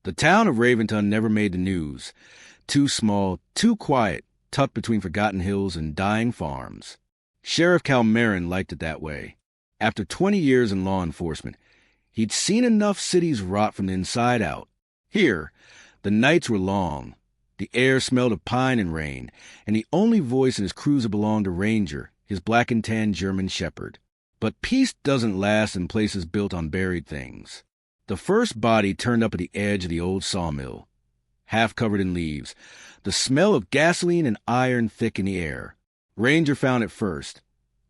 The town of Raventon never made the news. Too small, too quiet, tucked between forgotten hills and dying farms. Sheriff Cal Marin liked it that way. After 20 years in law enforcement, he'd seen enough cities rot from the inside out. Here, the nights were long. The air smelled of pine and rain, and the only voice in his cruiser belonged to Ranger, his black and tan German shepherd. But peace doesn't last in places built on buried things. The first body turned up at the edge of the old sawmill, half covered in leaves, the smell of gasoline and iron thick in the air. Ranger found it first,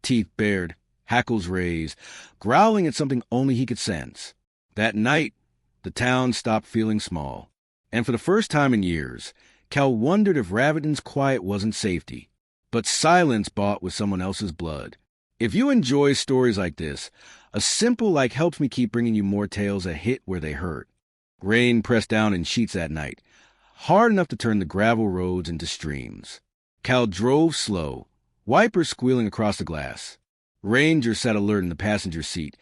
teeth bared, hackles raised, growling at something only he could sense. That night, the town stopped feeling small. And for the first time in years, Cal wondered if Raventon's quiet wasn't safety, but silence bought with someone else's blood. If you enjoy stories like this, a simple like helps me keep bringing you more tales that hit where they hurt. Rain pressed down in sheets that night, hard enough to turn the gravel roads into streams. Cal drove slow, wipers squealing across the glass. Ranger sat alert in the passenger seat,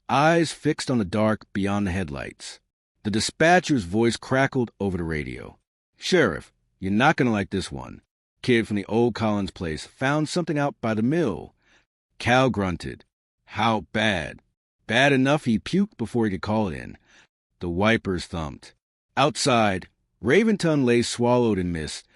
eyes fixed on the dark beyond the headlights. The dispatcher's voice crackled over the radio. "Sheriff, you're not going to like this one. Kid from the old Collins place found something out by the mill." Cal grunted. How bad? Bad enough he puked before he could call it in. The wipers thumped. Outside, Raventon lay swallowed in mist,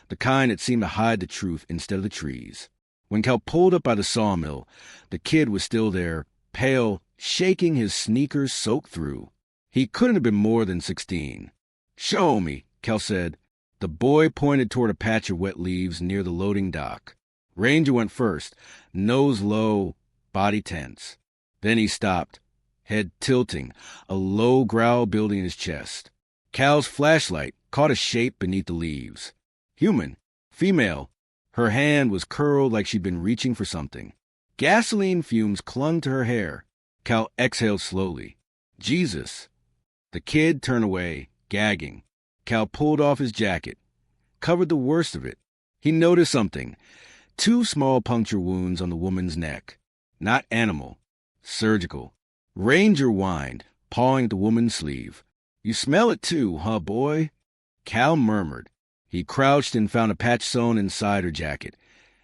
the kind that seemed to hide the truth instead of the trees. When Cal pulled up by the sawmill, the kid was still there, pale, shaking, his sneakers soaked through. He couldn't have been more than 16. "Show me," Cal said. The boy pointed toward a patch of wet leaves near the loading dock. Ranger went first, nose low, body tense. Then he stopped, head tilting, a low growl building in his chest. Cal's flashlight caught a shape beneath the leaves. Human, female. Her hand was curled like she'd been reaching for something. Gasoline fumes clung to her hair. Cal exhaled slowly. Jesus. The kid turned away, gagging. Cal pulled off his jacket, covered the worst of it. He noticed something. 2 small puncture wounds on the woman's neck. Not animal. Surgical. Ranger whined, pawing at the woman's sleeve. "You smell it too, huh, boy?" Cal murmured. He crouched and found a patch sewn inside her jacket,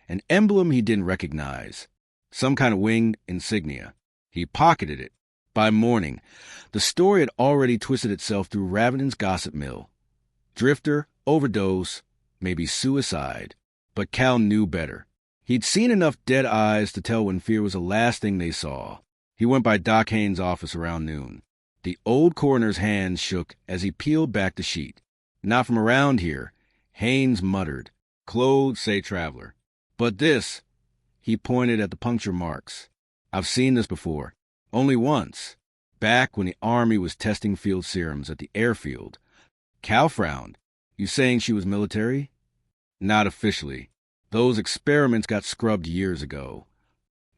an emblem he didn't recognize, some kind of winged insignia. He pocketed it. By morning, the story had already twisted itself through Raventon's gossip mill. Drifter, overdose, maybe suicide. But Cal knew better. He'd seen enough dead eyes to tell when fear was the last thing they saw. He went by Doc Haynes' office around noon. The old coroner's hands shook as he peeled back the sheet. "Not from around here," Haynes muttered. "Clothes say traveler. But this," he pointed at the puncture marks. "I've seen this before. Only once. Back when the Army was testing field serums at the airfield." Cal frowned. "You saying she was military?" "Not officially. Those experiments got scrubbed years ago."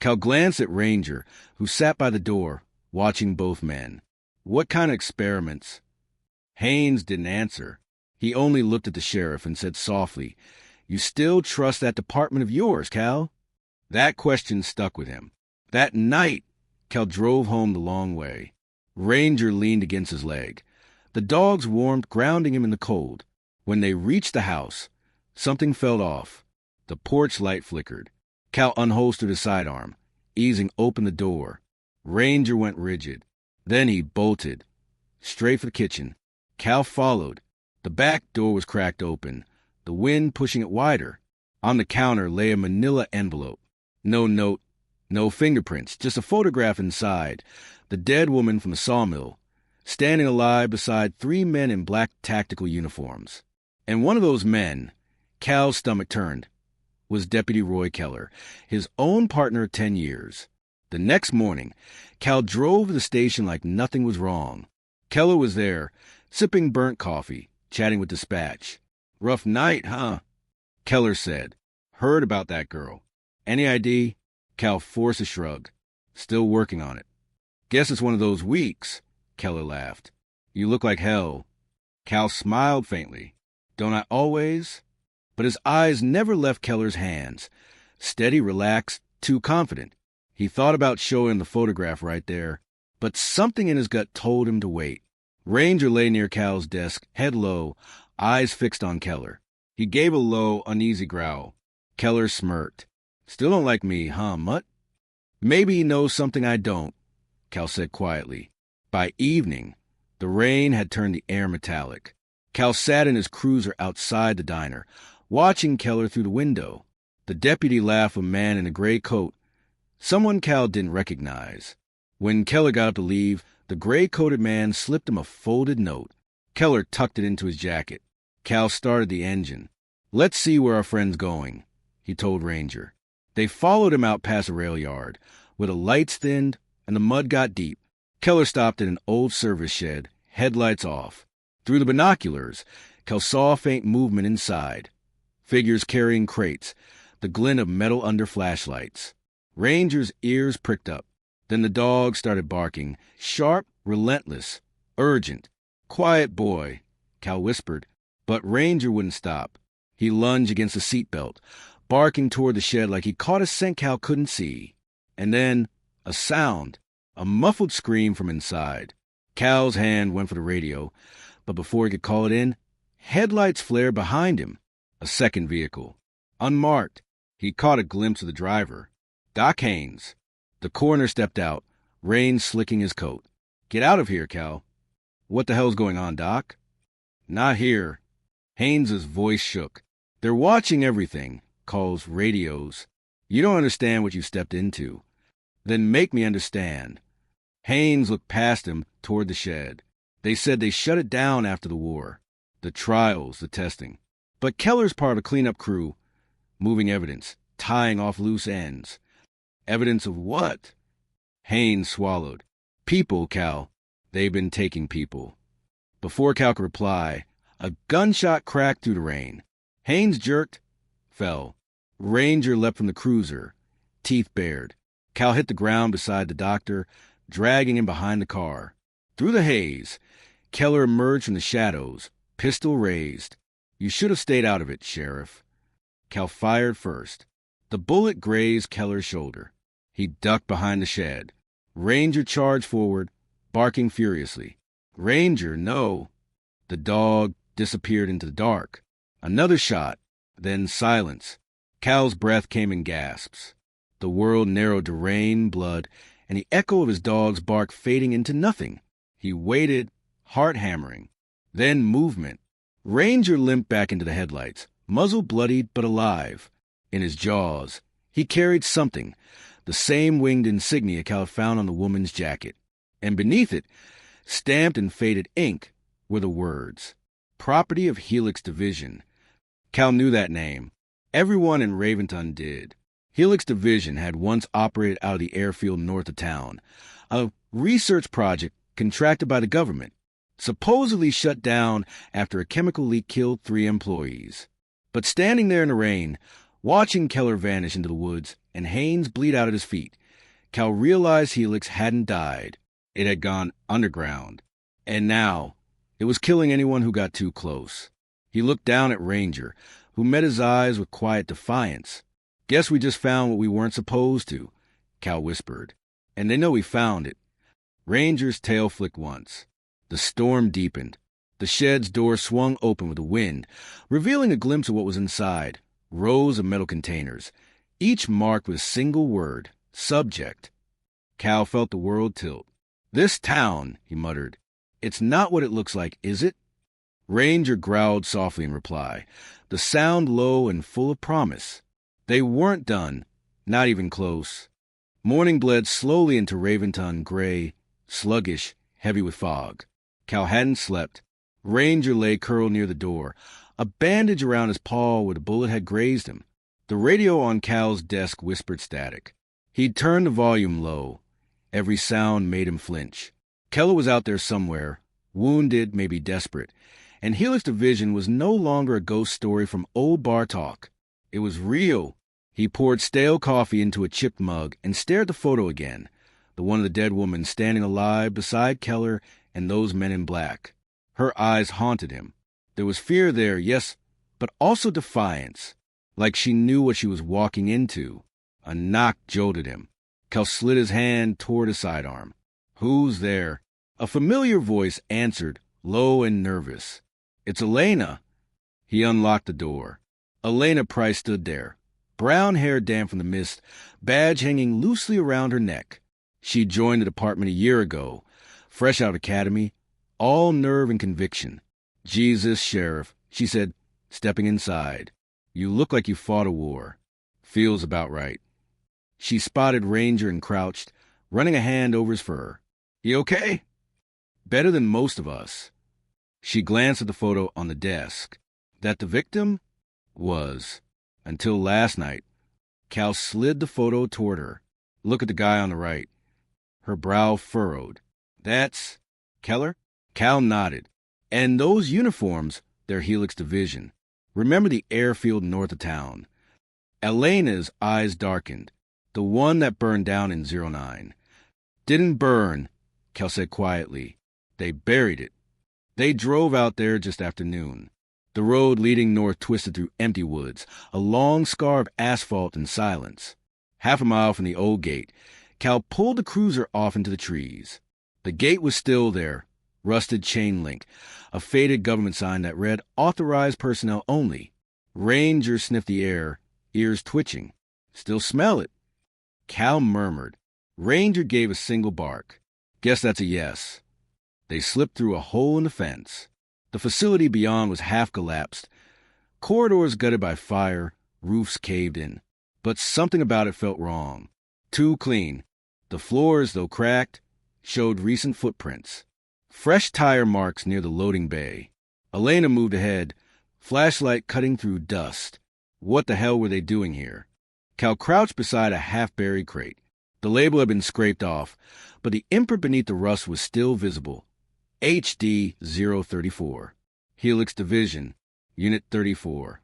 Cal glanced at Ranger, who sat by the door, watching both men. "What kind of experiments?" Haynes didn't answer. He only looked at the sheriff and said softly, "You still trust that department of yours, Cal?" That question stuck with him. That night, Cal drove home the long way. Ranger leaned against his leg. The dog's warmth grounding him in the cold. When they reached the house, something fell off. The porch light flickered. Cal unholstered his sidearm, easing open the door. Ranger went rigid. Then he bolted, straight for the kitchen. Cal followed. The back door was cracked open, the wind pushing it wider. On the counter lay a manila envelope. No note, no fingerprints, just a photograph inside. The dead woman from the sawmill, standing alive beside 3 men in black tactical uniforms. And one of those men, Cal's stomach turned, was Deputy Roy Keller, his own partner of 10 years. The next morning, Cal drove to the station like nothing was wrong. Keller was there, sipping burnt coffee, chatting with dispatch. "Rough night, huh?" Keller said. "Heard about that girl. Any ID?" Cal forced a shrug. "Still working on it." "Guess it's one of those weeks," Keller laughed. "You look like hell." Cal smiled faintly. "Don't I always?" But his eyes never left Keller's hands. Steady, relaxed, too confident. He thought about showing the photograph right there, but something in his gut told him to wait. Ranger lay near Cal's desk, head low, eyes fixed on Keller. He gave a low, uneasy growl. Keller smirked. Still don't like me, huh, Mutt? Maybe he knows something I don't, Cal said quietly. By evening, the rain had turned the air metallic. Cal sat in his cruiser outside the diner, watching Keller through the window. The deputy laughed a man in a gray coat, someone Cal didn't recognize. When Keller got up to leave, the gray-coated man slipped him a folded note. Keller tucked it into his jacket. Cal started the engine. "Let's see where our friend's going," he told Ranger. They followed him out past a rail yard, where the lights thinned and the mud got deep. Keller stopped at an old service shed, headlights off. Through the binoculars, Cal saw faint movement inside. Figures carrying crates, the glint of metal under flashlights. Ranger's ears pricked up. Then the dog started barking, sharp, relentless, urgent. "Quiet, boy," Cal whispered, but Ranger wouldn't stop. He lunged against the seatbelt, barking toward the shed like he caught a scent Cal couldn't see. And then, a sound, a muffled scream from inside. Cal's hand went for the radio, but before he could call it in, headlights flared behind him. A second vehicle. Unmarked, he caught a glimpse of the driver. Doc Haynes. The coroner stepped out, rain slicking his coat. "Get out of here, Cal." "What the hell's going on, Doc?" "Not here." Haynes's voice shook. "They're watching everything. Calls, radios. You don't understand what you stepped into." "Then make me understand." Haynes looked past him toward the shed. "They said they shut it down after the war. The trials, the testing. But Keller's part of a cleanup crew, moving evidence, tying off loose ends." "Evidence of what?" Haynes swallowed. "People, Cal. They've been taking people." Before Cal could reply, a gunshot cracked through the rain. Haynes jerked, fell. Ranger leapt from the cruiser, teeth bared. Cal hit the ground beside the doctor, dragging him behind the car. Through the haze, Keller emerged from the shadows, pistol raised. "You should have stayed out of it, Sheriff." Cal fired first. The bullet grazed Keller's shoulder. He ducked behind the shed. Ranger charged forward, barking furiously. "Ranger, no!" The dog disappeared into the dark. Another shot, then silence. Cal's breath came in gasps. The world narrowed to rain, blood, and the echo of his dog's bark fading into nothing. He waited, heart hammering. Then movement. Ranger limped back into the headlights, muzzle bloodied but alive. In his jaws, he carried something, the same winged insignia Cal found on the woman's jacket. And beneath it, stamped in faded ink, were the words, "Property of Helix Division." Cal knew that name. Everyone in Raventon did. Helix Division had once operated out of the airfield north of town, a research project contracted by the government, supposedly shut down after a chemical leak killed 3 employees. But standing there in the rain, watching Keller vanish into the woods and Haynes bleed out at his feet, Cal realized Helix hadn't died. It had gone underground. And now, it was killing anyone who got too close. He looked down at Ranger, who met his eyes with quiet defiance. "Guess we just found what we weren't supposed to," Cal whispered. "And they know we found it." Ranger's tail flicked once. The storm deepened. The shed's door swung open with a wind, revealing a glimpse of what was inside. Rows of metal containers, each marked with a single word, subject. Cal felt the world tilt. "This town," he muttered. "It's not what it looks like, is it?" Ranger growled softly in reply, the sound low and full of promise. They weren't done, not even close. Morning bled slowly into Raventon, gray, sluggish, heavy with fog. Cal hadn't slept. Ranger lay curled near the door, a bandage around his paw where the bullet had grazed him. The radio on Cal's desk whispered static. He'd turned the volume low. Every sound made him flinch. Keller was out there somewhere, wounded, maybe desperate, and Helix Division was no longer a ghost story from old bar talk. It was real. He poured stale coffee into a chipped mug and stared at the photo again, the one of the dead woman standing alive beside Keller and those men in black. Her eyes haunted him. There was fear there, yes, but also defiance, like she knew what she was walking into. A knock jolted him. Cal slid his hand toward his sidearm. "Who's there?" A familiar voice answered, low and nervous. "It's Elena." He unlocked the door. Elena Price stood there, brown hair damp from the mist, badge hanging loosely around her neck. She joined the department a year ago, fresh out of academy, all nerve and conviction. "Jesus, Sheriff," she said, stepping inside. "You look like you fought a war." "Feels about right." She spotted Ranger and crouched, running a hand over his fur. "You okay?" "Better than most of us." She glanced at the photo on the desk. That the victim? Was. Until last night. Cal slid the photo toward her. "Look at the guy on the right." Her brow furrowed. "That's Keller?" Cal nodded. "And those uniforms, they're Helix Division. Remember the airfield north of town?" Elena's eyes darkened. "The one that burned down in '09. "Didn't burn," Cal said quietly. "They buried it. They drove out there just after noon." The road leading north twisted through empty woods, a long scar of asphalt and silence. Half a mile from the old gate, Cal pulled the cruiser off into the trees. The gate was still there, rusted chain link, a faded government sign that read "Authorized personnel only." Ranger sniffed the air, ears twitching. "Still smell it." Cal murmured. Ranger gave a single bark. "Guess that's a yes." They slipped through a hole in the fence. The facility beyond was half collapsed. Corridors gutted by fire, roofs caved in. But something about it felt wrong. Too clean. The floors, though cracked, showed recent footprints. Fresh tire marks near the loading bay. Elena moved ahead, flashlight cutting through dust. What the hell were they doing here? Cal crouched beside a half-buried crate. The label had been scraped off, but the imprint beneath the rust was still visible. HD 034. Helix Division, Unit 34.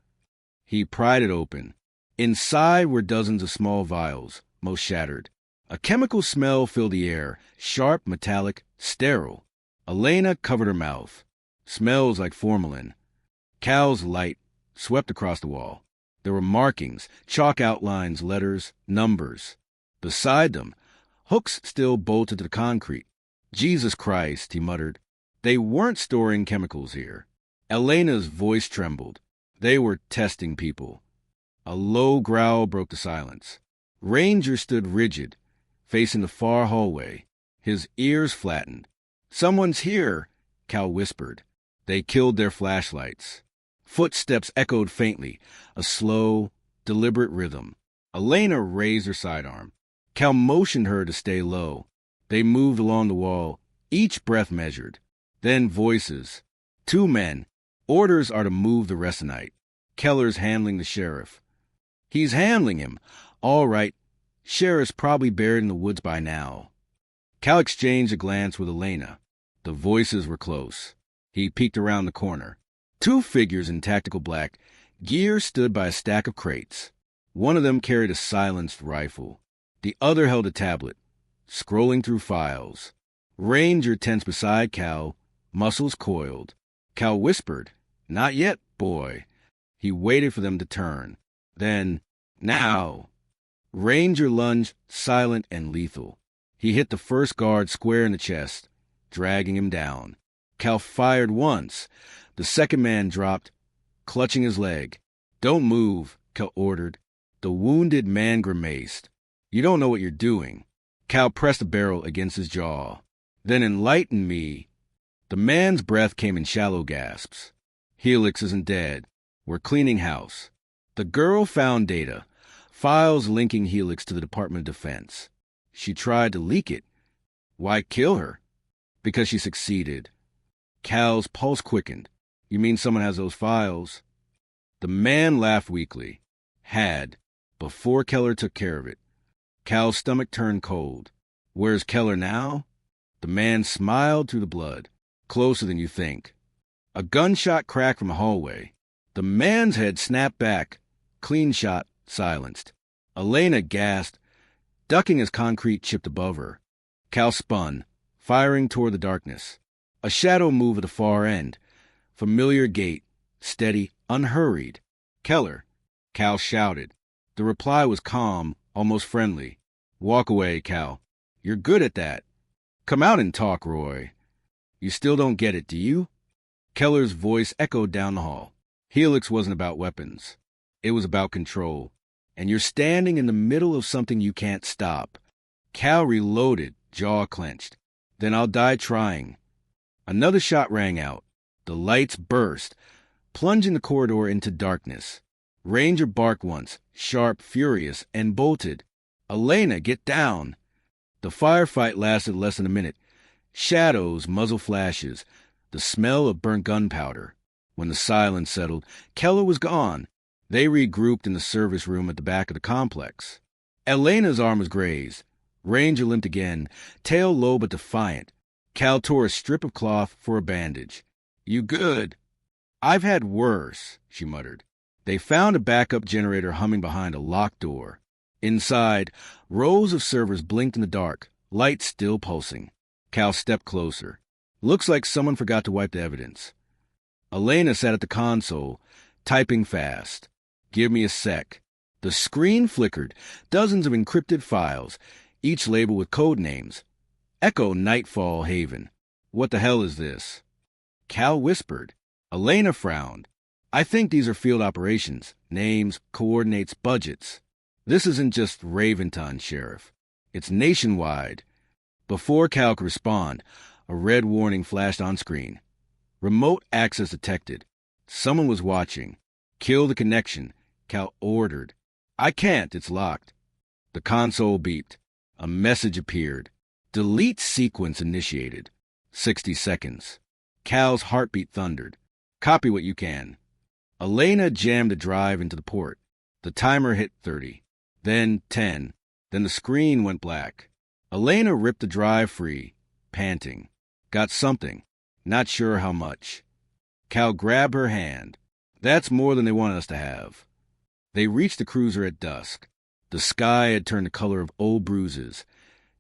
He pried it open. Inside were dozens of small vials, most shattered. A chemical smell filled the air, sharp, metallic, sterile. Elena covered her mouth. "Smells like formalin." Cal's light swept across the wall. There were markings, chalk outlines, letters, numbers. Beside them, hooks still bolted to the concrete. "Jesus Christ," he muttered. They weren't storing chemicals here. Elena's voice trembled. They were testing people. A low growl broke the silence. Ranger stood rigid, facing the far hallway, his ears flattened. "Someone's here," Cal whispered. They killed their flashlights. Footsteps echoed faintly, a slow, deliberate rhythm. Elena raised her sidearm. Cal motioned her to stay low. They moved along the wall, each breath measured. Then voices. 2 men. Orders are to move the rest of the night. Keller's handling the sheriff. "He's handling him. All right. Sheriff's probably buried in the woods by now." Cal exchanged a glance with Elena. The voices were close. He peeked around the corner. 2 figures in tactical black gear stood by a stack of crates. One of them carried a silenced rifle. The other held a tablet, scrolling through files. Ranger tensed beside Cal, muscles coiled. Cal whispered, "Not yet, boy." He waited for them to turn. Then, "Now." Ranger lunged, silent and lethal. He hit the first guard square in the chest, dragging him down. Cal fired once. The second man dropped, clutching his leg. "Don't move," Cal ordered. The wounded man grimaced. "You don't know what you're doing." Cal pressed the barrel against his jaw. "Then enlighten me." The man's breath came in shallow gasps. "Helix isn't dead. We're cleaning house." The girl found data, files linking Helix to the Department of Defense. She tried to leak it. Why kill her? Because she succeeded. Cal's pulse quickened. "You mean someone has those files?" The man laughed weakly. Had, before Keller took care of it. Cal's stomach turned cold. "Where's Keller now?" The man smiled through the blood. "Closer than you think." A gunshot cracked from a hallway. The man's head snapped back. Clean shot, silenced. Elena gasped, ducking as concrete chipped above her. Cal spun, firing toward the darkness. A shadow moved at the far end. Familiar gait, steady, unhurried. "Keller," Cal shouted. The reply was calm, almost friendly. "Walk away, Cal. You're good at that. Come out and talk, Roy." You still don't get it, do you? Keller's voice echoed down the hall. Helix wasn't about weapons. It was about control. And you're standing in the middle of something you can't stop. Cal reloaded, jaw clenched. Then I'll die trying. Another shot rang out. The lights burst, plunging the corridor into darkness. Ranger barked once, sharp, furious, and bolted. Elena, get down! The firefight lasted less than a minute. Shadows, muzzle flashes, the smell of burnt gunpowder. When the silence settled, Keller was gone. They regrouped in the service room at the back of the complex. Elena's arm was grazed. Ranger limped again, tail low but defiant. Cal tore a strip of cloth for a bandage. You good? I've had worse, she muttered. They found a backup generator humming behind a locked door. Inside, rows of servers blinked in the dark, lights still pulsing. Cal stepped closer. Looks like someone forgot to wipe the evidence. Elena sat at the console, typing fast. Give me a sec. The screen flickered, dozens of encrypted files, each labeled with code names. Echo Nightfall Haven. What the hell is this? Cal whispered. Elena frowned. I think these are field operations. Names, coordinates, budgets. This isn't just Raventon, Sheriff. It's nationwide. Before Cal could respond, a red warning flashed on screen. Remote access detected. Someone was watching. Kill the connection, Cal ordered. I can't, it's locked. The console beeped. A message appeared. Delete sequence initiated. 60 seconds. Cal's heartbeat thundered. Copy what you can. Elena jammed the drive into the port. The timer hit 30. Then 10. Then the screen went black. Elena ripped the drive free, panting. Got something. Not sure how much. Cal grabbed her hand. That's more than they wanted us to have. They reached the cruiser at dusk. The sky had turned the color of old bruises.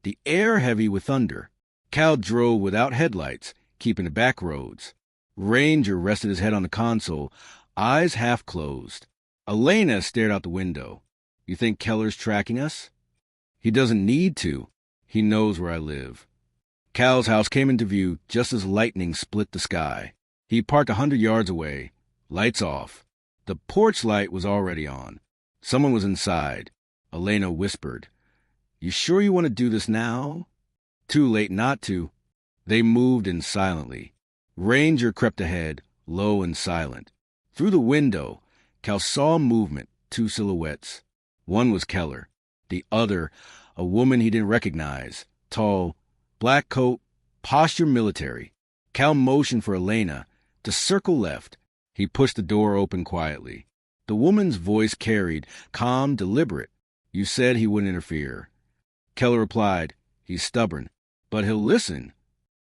The air heavy with thunder. Cal drove without headlights, keeping the back roads. Ranger rested his head on the console, eyes half closed. Elena stared out the window. You think Keller's tracking us? He doesn't need to. He knows where I live. Cal's house came into view just as lightning split the sky. He parked 100 yards away, lights off. The porch light was already on. Someone was inside. Elena whispered, You sure you want to do this now? Too late not to. They moved in silently. Ranger crept ahead, low and silent. Through the window, Cal saw movement, two silhouettes. One was Keller. The other, a woman he didn't recognize, tall, black coat, posture military. Cal motioned for Elena to circle left. He pushed the door open quietly. The woman's voice carried, calm, deliberate. You said he wouldn't interfere. Keller replied, He's stubborn, but he'll listen.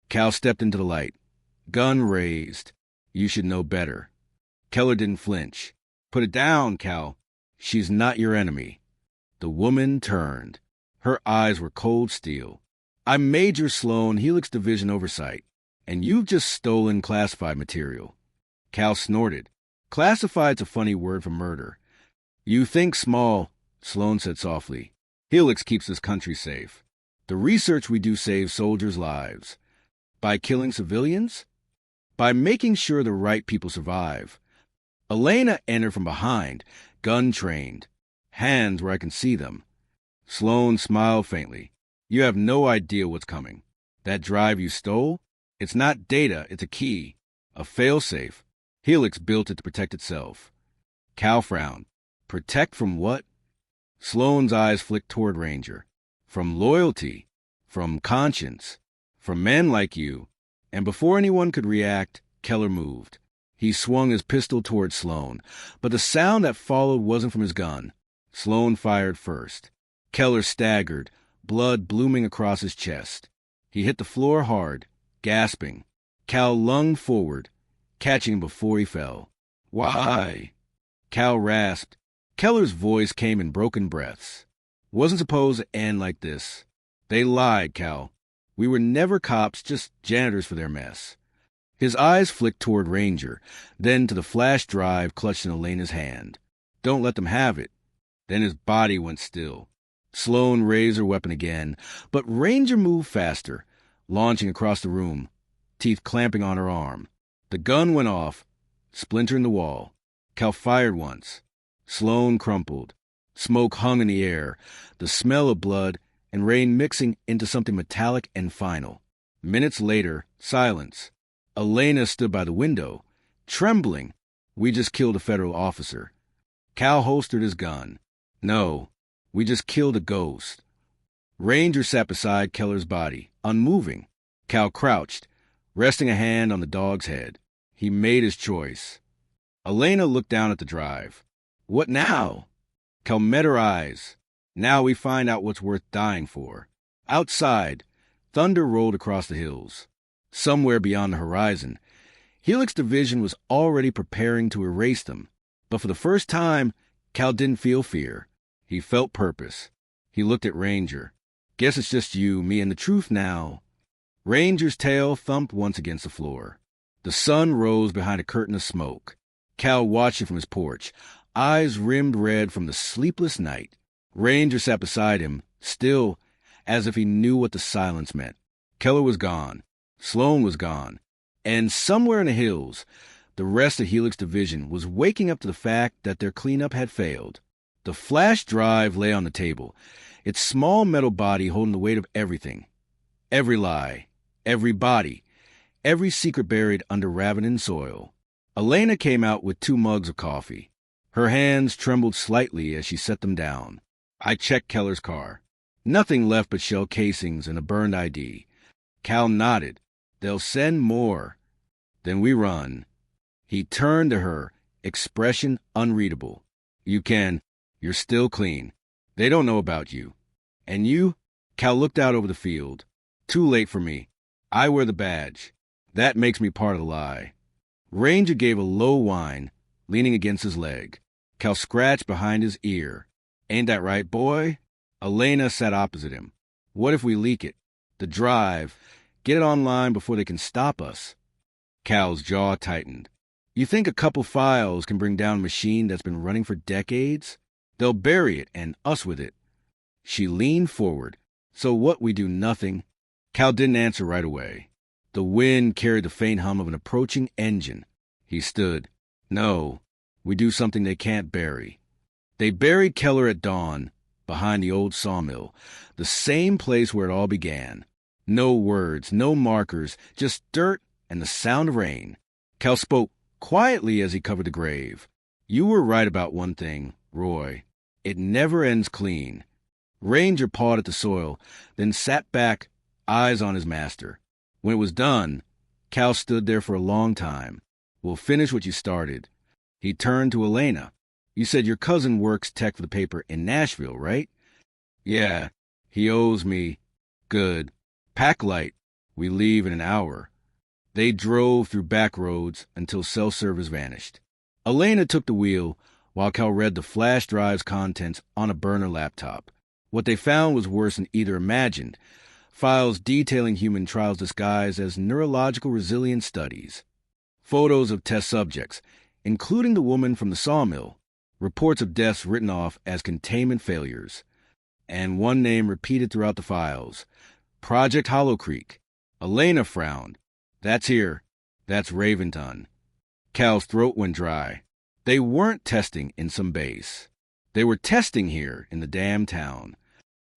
Cal stepped into the light. Gun raised. You should know better. Keller didn't flinch. Put it down, Cal. She's not your enemy. The woman turned. Her eyes were cold steel. I'm Major Sloan, Helix Division Oversight, and you've just stolen classified material. Cal snorted. Classified's a funny word for murder. You think small, Sloan said softly. Helix keeps this country safe. The research we do saves soldiers' lives. By killing civilians? By making sure the right people survive. Elena entered from behind, gun trained. Hands where I can see them. Sloan smiled faintly. You have no idea what's coming. That drive you stole? It's not data, it's a key. A failsafe. Helix built it to protect itself. Cal frowned. Protect from what? Sloan's eyes flicked toward Ranger. From loyalty. From conscience. From men like you. And before anyone could react, Keller moved. He swung his pistol toward Sloan, but the sound that followed wasn't from his gun. Sloan fired first. Keller staggered, blood blooming across his chest. He hit the floor hard, gasping. Cal lunged forward, catching him before he fell. Why? Cal rasped. Keller's voice came in broken breaths. Wasn't supposed to end like this. They lied, Cal. We were never cops, just janitors for their mess. His eyes flicked toward Ranger, then to the flash drive clutched in Elena's hand. Don't let them have it. Then his body went still. Sloan raised her weapon again, but Ranger moved faster, launching across the room. teeth clamping on her arm. The gun went off, splintering the wall. Cal fired once. Sloan crumpled. Smoke hung in the air, the smell of blood and rain mixing into something metallic and final. Minutes later, silence. Elena stood by the window, trembling. We just killed a federal officer. Cal holstered his gun. No, we just killed a ghost. Ranger sat beside Keller's body, unmoving. Cal crouched, resting a hand on the dog's head. He made his choice. Elena looked down at the drive. What now? Cal met her eyes. Now we find out what's worth dying for. Outside, thunder rolled across the hills. Somewhere beyond the horizon, Helix Division was already preparing to erase them. But for the first time, Cal didn't feel fear. He felt purpose. He looked at Ranger. Guess it's just you, me, and the truth now. Ranger's tail thumped once against the floor. The sun rose behind a curtain of smoke. Cal watched it from his porch, eyes rimmed red from the sleepless night. Ranger sat beside him, still, as if he knew what the silence meant. Keller was gone. Sloan was gone. And somewhere in the hills, the rest of Helix Division was waking up to the fact that their cleanup had failed. The flash drive lay on the table, its small metal body holding the weight of everything. Every lie, every body, every secret buried under Ravenin soil. Elena came out with 2 mugs of coffee. Her hands trembled slightly as she set them down. I checked Keller's car. Nothing left but shell casings and a burned ID. Cal nodded. They'll send more. Then we run. He turned to her, expression unreadable. You're still clean. They don't know about you. And you? Cal looked out over the field. Too late for me. I wear the badge. That makes me part of the lie. Ranger gave a low whine, leaning against his leg. Cal scratched behind his ear. Ain't that right, boy? Elena sat opposite him. What if we leak it? The drive. Get it online before they can stop us. Cal's jaw tightened. You think a couple files can bring down a machine that's been running for decades? They'll bury it, and us with it. She leaned forward. So what, we do nothing? Cal didn't answer right away. The wind carried the faint hum of an approaching engine. He stood. No, we do something they can't bury. They buried Keller at dawn, behind the old sawmill, the same place where it all began. No words, no markers, just dirt and the sound of rain. Cal spoke quietly as he covered the grave. You were right about one thing, Roy. It never ends clean. Ranger pawed at the soil, then sat back, eyes on his master. When it was done, Cal stood there for a long time. We'll finish what you started. He turned to Elena. You said your cousin works tech for the paper in Nashville, right? Yeah, he owes me. Good. Pack light. We leave in an hour. They drove through back roads until cell service vanished. Elena took the wheel while Cal read the flash drive's contents on a burner laptop. What they found was worse than either imagined. Files detailing human trials disguised as neurological resilience studies. Photos of test subjects, including the woman from the sawmill. Reports of deaths written off as containment failures. And one name repeated throughout the files. Project Hollow Creek. Elena frowned. That's here. That's Raventon. Cal's throat went dry. They weren't testing in some base. They were testing here in the damn town.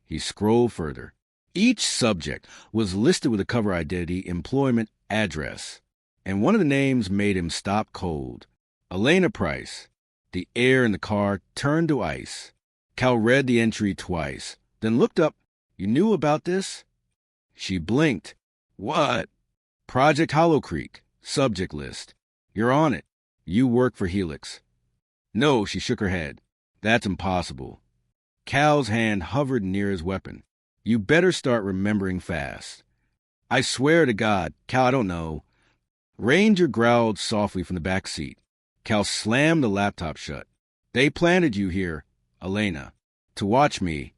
He scrolled further. Each subject was listed with a cover identity, employment, address. And one of the names made him stop cold. Elena Price. The air in the car turned to ice. Cal read the entry twice, then looked up. You knew about this? She blinked. What? Project Hollow Creek. Subject list. You're on it. You work for Helix. No, she shook her head. That's impossible. Cal's hand hovered near his weapon. You better start remembering fast. I swear to God, Cal, I don't know. Ranger growled softly from the back seat. Cal slammed the laptop shut. They planted you here, Elena, to watch me.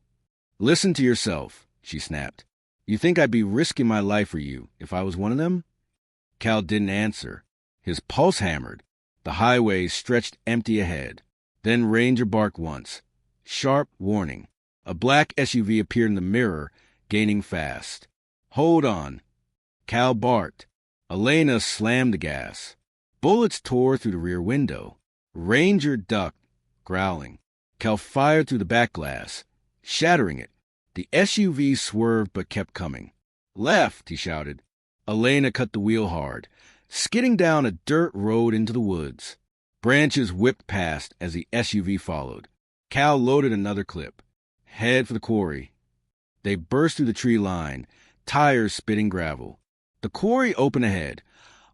Listen to yourself, she snapped. You think I'd be risking my life for you if I was one of them? Cal didn't answer. His pulse hammered. The highway stretched empty ahead. Then Ranger barked once. Sharp warning. A black SUV appeared in the mirror, gaining fast. Hold on. Cal barked. Elena slammed the gas. Bullets tore through the rear window. Ranger ducked, growling. Cal fired through the back glass, shattering it. The SUV swerved but kept coming. "Left," he shouted. Elena cut the wheel hard, skidding down a dirt road into the woods. Branches whipped past as the SUV followed. Cal loaded another clip. Head for the quarry. They burst through the tree line, tires spitting gravel. The quarry opened ahead,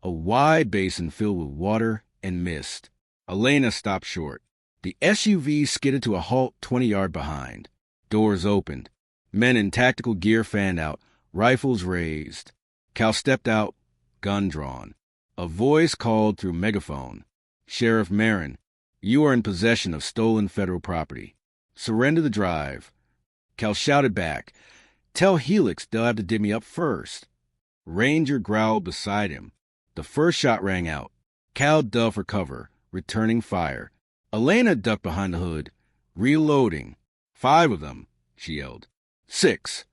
a wide basin filled with water and mist. Elena stopped short. The SUV skidded to a halt 20 yards behind. Doors opened. Men in tactical gear fanned out, rifles raised. Cal stepped out, gun drawn. A voice called through megaphone. "Sheriff Marin, you are in possession of stolen federal property. Surrender the drive." Cal shouted back, "Tell Helix they'll have to dig me up first." Ranger growled beside him. The first shot rang out. Cal dove for cover, returning fire. Elena ducked behind the hood, reloading. "5 of them," she yelled. "6."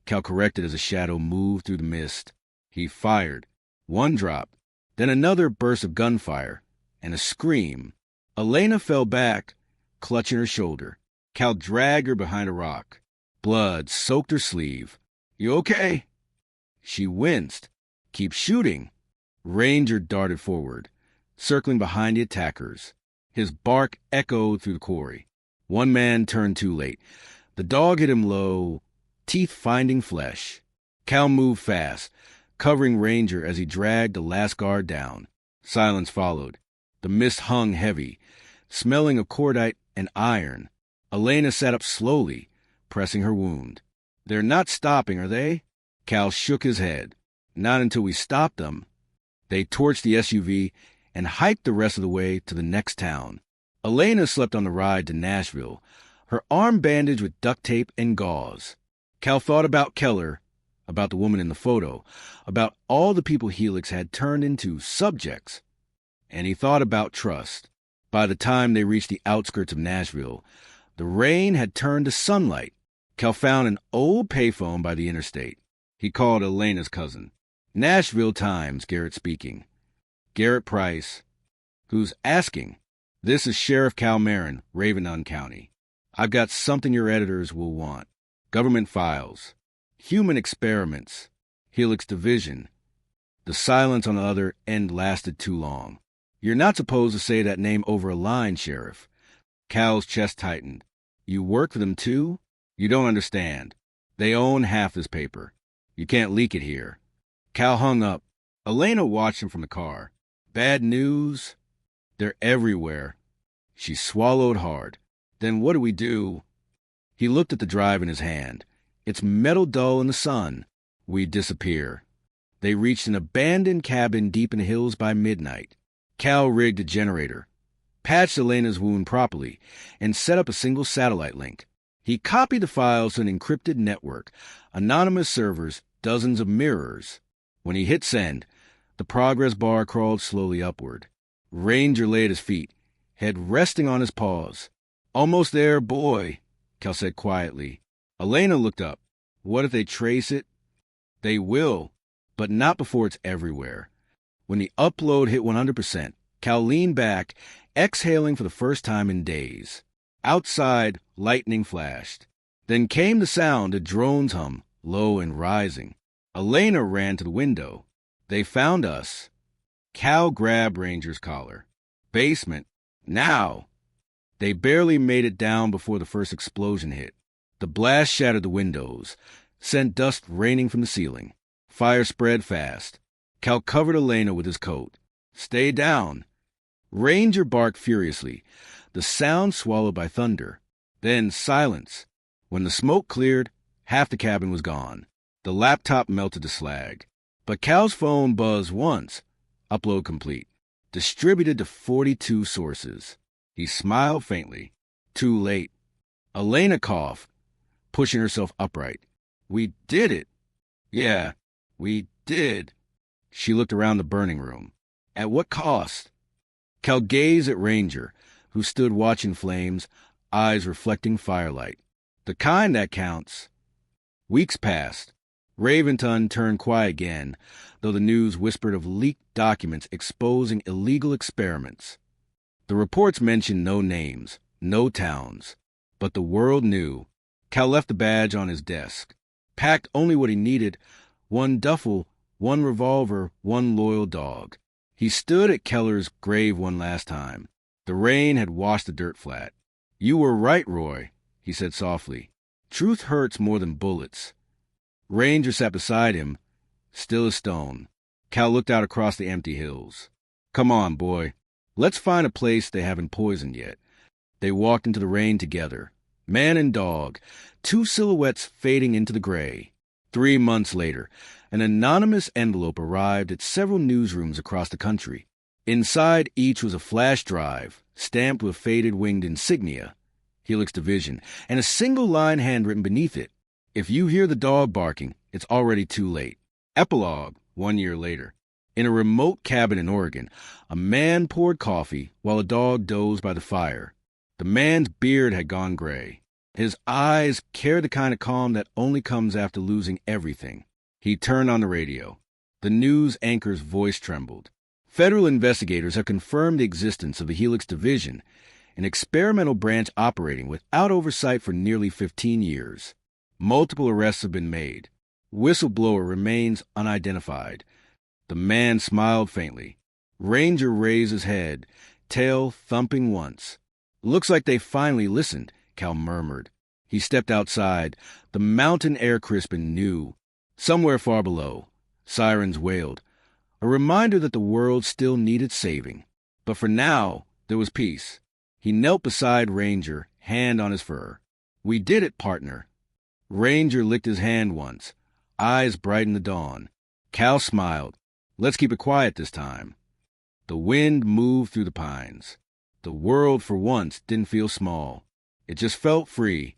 Cal corrected as a shadow moved through the mist. He fired. 1 dropped, then another burst of gunfire, and a scream. Elena fell back, clutching her shoulder. Cal dragged her behind a rock. Blood soaked her sleeve. "You okay?" She winced. "Keep shooting." Ranger darted forward, circling behind the attackers. His bark echoed through the quarry. One man turned too late. The dog hit him low, teeth finding flesh. Cal moved fast, covering Ranger as he dragged the last guard down. Silence followed. The mist hung heavy, smelling of cordite and iron. Elena sat up slowly, pressing her wound. "They're not stopping, are they?" Cal shook his head. "Not until we stop them." They torched the SUV and hiked the rest of the way to the next town. Elena slept on the ride to Nashville, her arm bandaged with duct tape and gauze. Cal thought about Keller, about the woman in the photo, about all the people Helix had turned into subjects. And he thought about trust. By the time they reached the outskirts of Nashville, the rain had turned to sunlight. Cal found an old payphone by the interstate. He called Elena's cousin. "Nashville Times," Garrett speaking. "Garrett Price." "Who's asking?" "This is Sheriff Cal Marin, Raventon County. I've got something your editors will want. Government files. Human experiments. Helix Division." The silence on the other end lasted too long. "You're not supposed to say that name over a line, Sheriff." Cal's chest tightened. "You work for them, too? You don't understand. They own half this paper. You can't leak it here." Cal hung up. Elena watched him from the car. "Bad news? They're everywhere." She swallowed hard. "Then what do we do?" He looked at the drive in his hand. "It's metal dull in the sun." "We disappear." They reached an abandoned cabin deep in the hills by midnight. Cal rigged a generator, patched Elena's wound properly, and set up a single satellite link. He copied the files to an encrypted network, anonymous servers, dozens of mirrors. When he hit send, the progress bar crawled slowly upward. Ranger lay at his feet, head resting on his paws. "Almost there, boy," Cal said quietly. Elena looked up. "What if they trace it?" "They will, but not before it's everywhere." When the upload hit 100%, Cal leaned back, exhaling for the first time in days. Outside, lightning flashed. Then came the sound of drones hum, low and rising. Elena ran to the window. "They found us." Cal grabbed Ranger's collar. "Basement. Now!" They barely made it down before the first explosion hit. The blast shattered the windows, sent dust raining from the ceiling. Fire spread fast. Cal covered Elena with his coat. "Stay down." Ranger barked furiously, the sound swallowed by thunder. Then silence. When the smoke cleared, half the cabin was gone. The laptop melted to slag. But Cal's phone buzzed once. Upload complete. Distributed to 42 sources. He smiled faintly. Too late. Elena coughed, pushing herself upright. "We did it." "Yeah, we did." She looked around the burning room. "At what cost?" Cal gazed at Ranger, who stood watching flames, eyes reflecting firelight. "The kind that counts." Weeks passed. Raventon turned quiet again, though the news whispered of leaked documents exposing illegal experiments. The reports mentioned no names, no towns, but the world knew. Cal left the badge on his desk, packed only what he needed, one duffel, one revolver, one loyal dog. He stood at Keller's grave one last time. The rain had washed the dirt flat. "You were right, Roy," he said softly. "Truth hurts more than bullets." Ranger sat beside him, still as stone. Cal looked out across the empty hills. "Come on, boy. Let's find a place they haven't poisoned yet." They walked into the rain together, man and dog, two silhouettes fading into the gray. 3 months later, an anonymous envelope arrived at several newsrooms across the country. Inside each was a flash drive, stamped with faded winged insignia, Helix Division, and a single line handwritten beneath it. "If you hear the dog barking, it's already too late." Epilogue, 1 year later. In a remote cabin in Oregon, a man poured coffee while a dog dozed by the fire. The man's beard had gone gray. His eyes carried the kind of calm that only comes after losing everything. He turned on the radio. The news anchor's voice trembled. "Federal investigators have confirmed the existence of the Helix Division, an experimental branch operating without oversight for nearly 15 years. Multiple arrests have been made. Whistleblower remains unidentified." The man smiled faintly. Ranger raised his head, tail thumping once. "Looks like they finally listened," Cal murmured. He stepped outside, the mountain air crisp and new. Somewhere far below, sirens wailed, a reminder that the world still needed saving. But for now, there was peace. He knelt beside Ranger, hand on his fur. "We did it, partner." Ranger licked his hand once, eyes bright in the dawn. Cal smiled. "Let's keep it quiet this time." The wind moved through the pines. The world, for once, didn't feel small. It just felt free.